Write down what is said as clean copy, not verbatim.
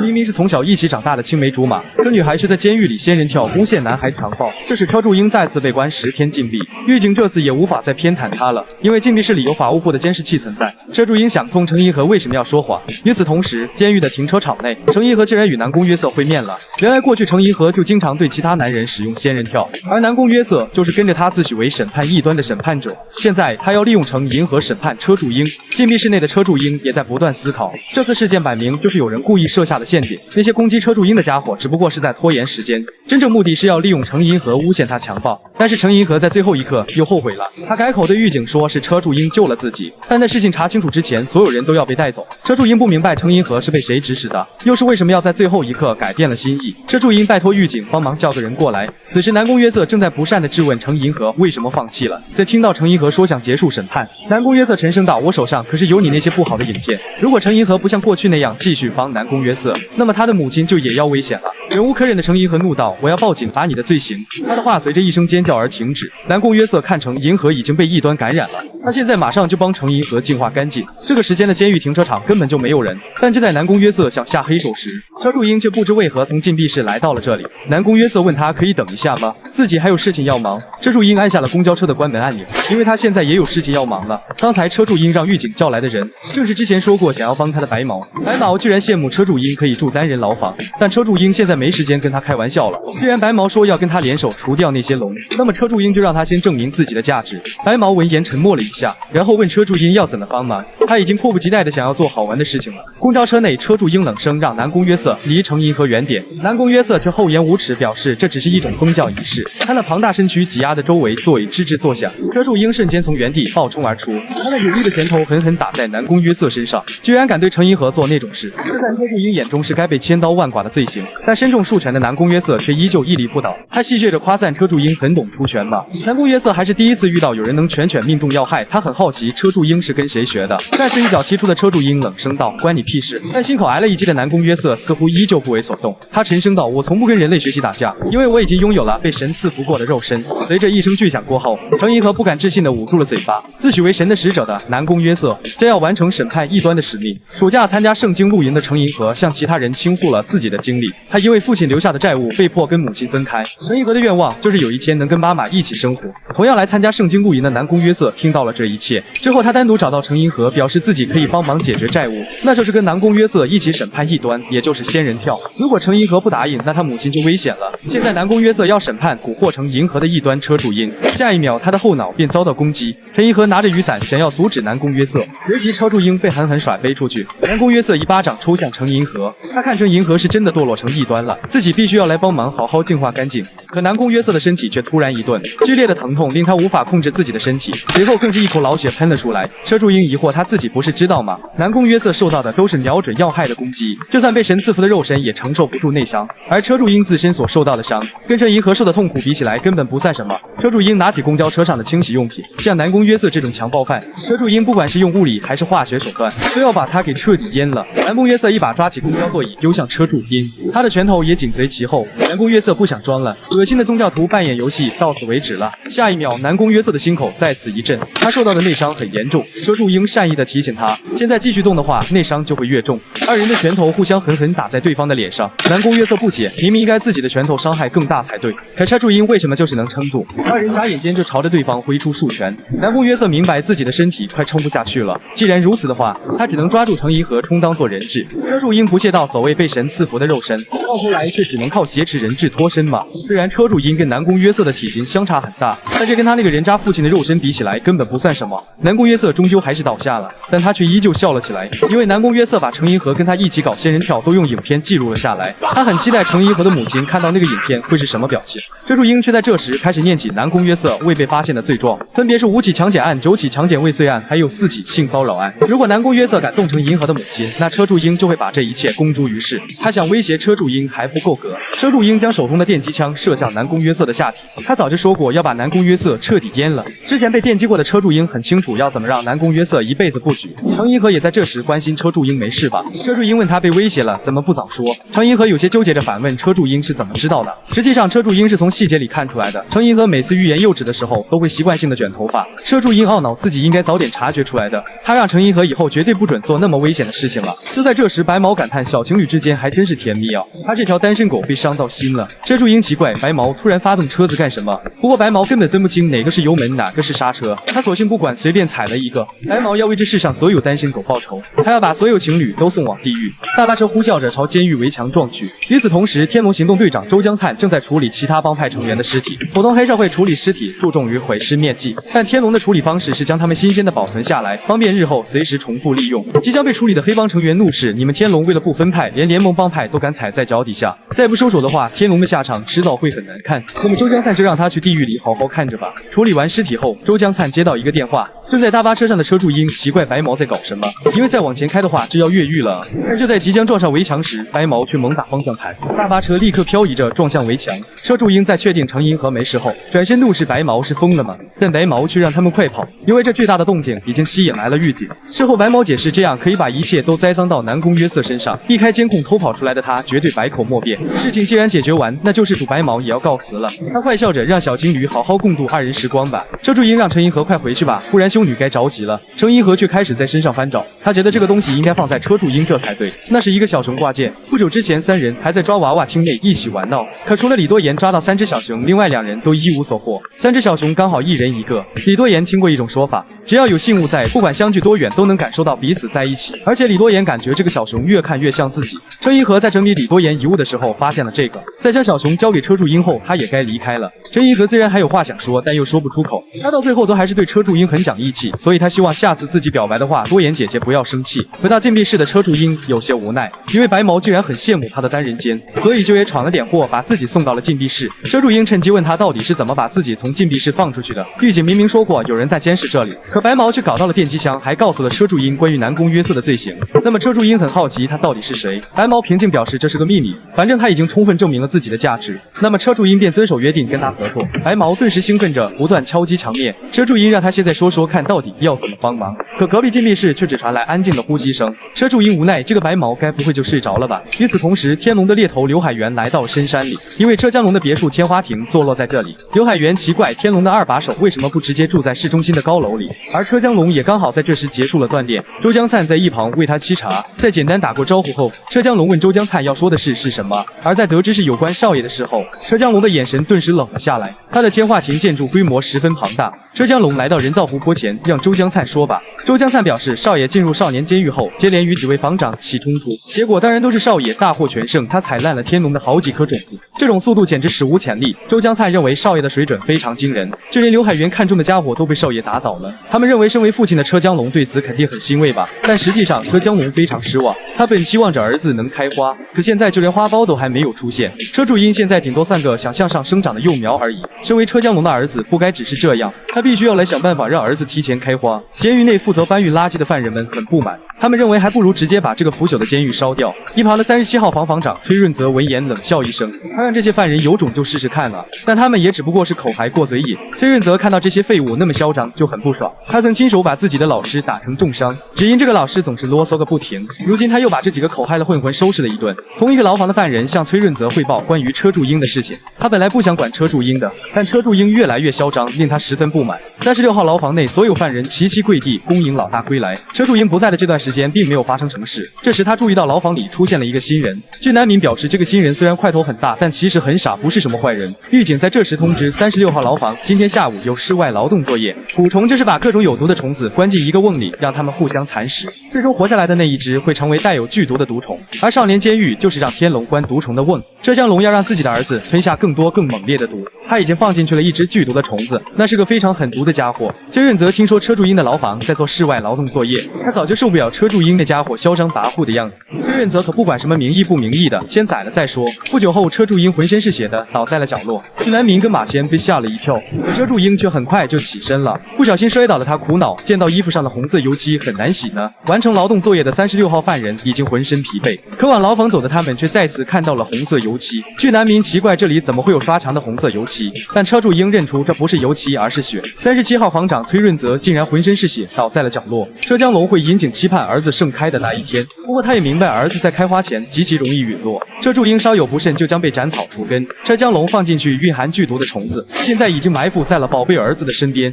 明明是从小一起长大的青梅竹马，可女孩却在监狱里仙人跳，诬陷男孩强暴，这使车柱英再次被关10天禁闭。狱警这次也无法再偏袒她了，因为禁闭室里有法务部的监视器存在。车柱英想通程银河为什么要说谎。与此同时，监狱的停车场内，程银河竟然与南宫约瑟会面了。原来过去程银河就经常对其他男人使用仙人跳，而南宫约瑟就是跟着他自诩为审判异端的审判者。现在他要利用程银河审判车柱英。禁闭室内的车柱英也在不断思考，这次事件摆明就是有人故意设下的陷阱，那些攻击车柱英的家伙只不过是在拖延时间，真正目的是要利用程银河诬陷他强暴。但是程银河在最后一刻又后悔了，他改口对狱警说是车柱英救了自己，但在事情查清楚之前，所有人都要被带走。车柱英不明白程银河是被谁指使的，又是为什么要在最后一刻改变了心意。车柱英拜托狱警帮忙叫个人过来。此时南宫约瑟正在不善地质问程银河为什么放弃了。在听到程银河说想结束审判，南宫约瑟沉声道：我手上可是有你那些不好的影片，如果程银河不像过去那样继续帮南宫约瑟，那么他的母亲就也要危险了。忍无可忍的程银河怒道：我要报警，把你的罪行。他的话随着一声尖叫而停止。南宫约瑟看程银河已经被异端感染了，他现在马上就帮程银河净化干净。这个时间的监狱停车场根本就没有人，但就在南宫约瑟想下黑手时，车柱英却不知为何从禁闭室来到了这里。南宫约瑟问他可以等一下吗？自己还有事情要忙。车柱英按下了公交车的关门按钮，因为他现在也有事情要忙了。刚才车柱英让狱警叫来的人，正是之前说过想要帮他的白毛。白毛居然羡慕车柱英可以住单人牢房，但车柱英现在没时间跟他开玩笑了。既然白毛说要跟他联手除掉那些龙，那么车柱英就让他先证明自己的价值。白毛闻言沉默了一下，然后问车柱英要怎么帮忙。他已经迫不及待的想要做好玩的事情了。公交车内，车柱英冷声让南宫约瑟离程银河远点，南宫约瑟却厚颜无耻表示这只是一种宗教仪式。他那庞大身躯挤压的周围座位吱吱作响，车柱英瞬间从原地暴冲而出，他那有力的拳头狠狠打在南宫约瑟身上，居然敢对程银河做那种事，这在车柱英眼中是该被千刀万剐的罪行。但身中数拳的南宫约瑟却依旧屹立不倒，他戏谑着夸赞车柱英很懂出拳吧。南宫约瑟还是第一次遇到有人能拳命中要害，他很好奇车柱英是跟谁学的。再次一脚踢出的车柱英冷声道：关你屁事。但心口挨了一击的南宫约瑟似乎依旧不为所动，他沉声道：我从不跟人类学习打架，因为我已经拥有了被神赐福过的肉身。随着一声巨响过后，程银河不敢置信地捂住了嘴巴。自诩为神的使者的南宫约瑟将要完成审判异端的使命。暑假参加圣经露营的程银河向其他人倾诉了自己的经历，他因为父亲留下的债务被迫跟母亲分开。程银河的愿望就是有一天能跟妈妈一起生活。同样来参加圣经露营的南宫约瑟听到了这一切之后，他单独找到程银河，表示自己可以帮忙解决债务，那就是跟南宫约瑟一起审判异端，也就是仙人跳。如果程银河不答应，那他母亲就危险了。现在南宫约瑟要审判蛊惑成银河的异端车柱英，下一秒他的后脑便遭到攻击。程银河拿着雨伞想要阻止南宫约瑟，随即车柱英被狠狠甩飞出去。南宫约瑟一巴掌抽向程银河，他看程银河是真的堕落成异端了，自己必须要来帮忙好好净化干净。可南宫约瑟的身体却突然一顿，剧烈的疼痛令他无法控制自己的身体，随后更是一口老血喷了出来。车柱英疑惑他自己不是知道吗？南宫约瑟受到的都是瞄准要害的攻击，就算被神赐福的肉身也承受不住内伤，而车柱英自身所受到的伤跟程银河受的痛苦比起来根本不算什么。车柱英拿起公交车上的清洗用品，像南宫约瑟这种强暴犯，车柱英不管是用物理还是化学手段都要把他给彻底阉了。南宫约瑟一把抓起公交座椅丢向车柱英，他的拳头也紧随其后。南宫约瑟不想装了，恶心的宗教徒扮演游戏到此为止了。下一秒，南宫约瑟的心口再次一震，他受到的内伤很严重。车柱英善意的提醒他，现在继续动的话，内伤就会越重。二人的拳头互相狠狠打在对方的脸上。南宫约瑟不解，明明应该自己的拳头伤害更大才对，可车柱英为什么就是能撑住？二人眨眼间就朝着对方挥出数拳。南宫约瑟明白自己的身体快撑不下去了，既然如此的话，他只能抓住程银河充当做人质。车柱英不屑道：所谓被神赐福的肉身，到头来却只能靠挟持人质脱身嘛。虽然车柱英跟南宫约瑟的体型相差很大，但这跟他那个人渣父亲的肉身比起来根本不算什么。南宫约瑟终究还是倒下了，但他却依旧笑了起来，因为南宫约瑟把程银河跟他一起搞仙人跳都用影片记录了下来。他很期待程银河的母亲看到那个影片会是什么表情。车柱英却在这时开始念起南宫约瑟未被发现的罪状，分别是5起强奸案、9起强奸未遂案，还有4起性骚扰案。如果南宫约瑟敢动程银河的母亲，那车柱英就会把这一切公诸于世。他想威胁车柱英，英还不够格。车柱英将手中的电击枪射向南宫约瑟的下体，他早就说过要把南宫约瑟彻底阉了。之前被电击过的车柱英很清楚要怎么让南宫约瑟一辈子不举。程银河也在这时关心车柱英没事吧？车柱英问他被威胁了，怎么不早说？程银河有些纠结着反问车柱英是怎么知道的。实际上车柱英是从细节里看出来的。程银河每次欲言又止的时候都会习惯性的卷头发，车柱英懊恼自己应该早点察觉出来的，他让程银河以后绝对不准做那么危险的事情了。就在这时，白毛感叹小情侣之间还真是甜蜜啊，他这条单身狗被伤到心了。车柱英奇怪白毛突然发动车子干什么，不过白毛根本分不清哪个是油门哪个是刹车，他索性不管随便踩了一个。白毛要为这世上所有单身狗报仇，他要把所有情侣都送往地狱。大巴车呼啸着朝监狱围墙撞去。与此同时，天龙行动队长周江灿正在处理其他帮派成员的尸体。普通黑社会处理尸体注重于毁尸灭迹，但天龙的处理方式是将他们新鲜的保存下来，方便日后随时重复利用。即将被处理的黑帮成员怒斥你们天龙为了不分派，连联盟帮派都敢踩在脚底下，再不收手的话，天龙的下场迟早会很难看。那么周江灿就让他去地狱里好好看着吧。处理完尸体后，周江灿接到一个电话，正在大巴车上的车柱英奇怪白毛在搞什么，因为再往前开的话就要越狱了。但就在即将撞上围墙时，白毛却猛打方向盘，大巴车立刻漂移着撞向围墙。车柱英在确定程银河没事后，转身怒视白毛是疯了吗？但白毛却让他们快跑，因为这巨大的动静已经吸引来了狱警。事后白毛解释，这样可以把一切都栽赃到南宫约瑟身上，避开监控偷跑出来的他绝对百口莫辩。事情既然解决完，那救世主白毛也要告辞了。他坏笑着让小情侣好好共度二人时光吧。车柱英让程银河快回去吧，不然修女该着急了。程银河却开始在身上翻找，他觉得这个东西应该放在车柱英这才对。那是一个小熊挂件。不久之前三人还在抓娃娃厅内一起玩闹，可除了李多言抓到3只小熊，另外2人都一无所获。3只小熊刚好1人1个。李多言听过一种说法，只要有信物在，不管相距多远都能感受到彼此在一起。而且李多言感觉这个小熊越看越像自己。程银河在整理李多言遗物的时候发现了这个，在将小熊交给车柱英后，他也该离开了。程银河虽然还有话想说，但又说不出口。他到最后都还是对车柱英很讲义气，所以他希望下次自己表白的话，多言姐姐不要生气。回到禁闭室的车柱英有些无奈，因为白毛居然很羡慕他的单人间，所以就也闯了点祸，把自己送到了禁闭室。车柱英趁机问他到底是怎么把自己从禁闭室放出去的。狱警明明说过有人在监视这里，可白毛却搞到了电击枪，还告诉了车柱英关于南宫约瑟的罪行。那么车柱英很好奇他到底是谁，白毛平静表示这是个秘密，反正他已经充分证明了自己的价值。那么车柱英便遵守约定跟他合作。白毛顿时兴奋着，不断敲击墙面。车柱英让他现在说说看到底要怎么帮忙，可隔壁禁闭室却只传来安静的呼吸声。车柱英无奈，这个白毛该不会就睡着了吧？与此同时，天龙的猎头刘海源来到深山里，因为车江龙的别墅天花亭坐落在这里。刘海源奇怪天龙的2把手为什么不直接住在市中心的高楼里，而车江龙也刚好在这时结束了锻炼。周江灿在一旁为他沏茶，在简单打过招呼后，车江龙问周江灿要说的事是什么，而在得知是有关少爷的时候，车江龙的眼神顿时冷了下来。他的天化亭建筑规模十分庞大，车江龙来到人造湖泊前，让周江灿说吧。周江灿表示，少爷进入少年监狱后，接连与几位房长起冲突，结果当然都是少爷大获全胜，他踩烂了天龙的好几颗种子，这种速度简直史无前例。周江灿认为少爷的水准非常惊人，就连刘海源看中的家伙都被少爷打倒了。他们认为身为父亲的车江龙对此肯定很欣慰吧，但实际上车江龙非常失望，他本期望着儿子能开花，可现在就连花苞都还没有出现。车柱英现在顶多算个想向上生长的幼苗而已，身为车江龙的儿子不该只是这样，他必须要来想办法让儿子提前开花。监狱内负责搬运垃圾的犯人们很不满，他们认为还不如直接把这个腐朽的监狱烧掉。一旁的37号房房长崔润泽闻言冷笑一声，他让这些犯人有种就试试看啊，但他们也只不过是口嗨过嘴瘾。崔润泽看到这些废物那么嚣张就很不爽，他曾亲手把自己的老师打成重伤，只因这个老师总是啰嗦个不停。如今他又把这几个口嗨的混混收拾了一顿。同一个牢房的犯人向崔润泽汇报关于车柱英的事情，他本来不想管车柱英的，但车柱英越来越嚣张，令他十分不满。36号牢房内所有犯人齐齐跪地恭迎老大归来。车柱英不在的这段时间并没有发生什么事，这时他注意到牢房里出现了一个新人。据南敏表示，这个新人虽然块头很大，但其实很傻，不是什么坏人。狱警在这时通知36号牢房，今天下午有室外劳动作业，蛊虫就是把各种有毒的虫子关进一个瓮里，让他们互相蚕食，最终活下来的那一只会成为带有剧毒的毒虫。而少年监狱就是让天龙关毒虫的瓮，车江龙要让自己的儿子吞下更多更猛烈的毒，他已经放进去了一只剧毒的虫子，那是个非常狠毒的家伙。崔润泽听说车柱英的牢房在做室外劳动作业，他早就受不了车柱英那家伙嚣张跋扈的样子。崔润泽可不管什么名义不名义的，先宰了再说。不久后，车柱英浑身是血的倒在了角落，徐南明跟马贤被吓了一跳，可车柱英却很快就起身了，不小心摔倒了，他苦恼，见到衣服上的红色油漆很难洗呢。完成劳动作业的36号犯人已经浑身疲惫，可往牢房走的他们却再次看到了红色油漆。巨难民奇怪这里怎么会有刷墙的红色油漆，但车柱英认出这不是油漆，而是血。37号房长崔润泽竟然浑身是血，倒在了角落。车江龙会引颈期盼儿子盛开的那一天，不过他也明白儿子在开花前极其容易陨落，车柱英稍有不慎就将被斩草除根。车江龙放进去蕴含剧毒的虫子，现在已经埋伏在了宝贝儿子的身边。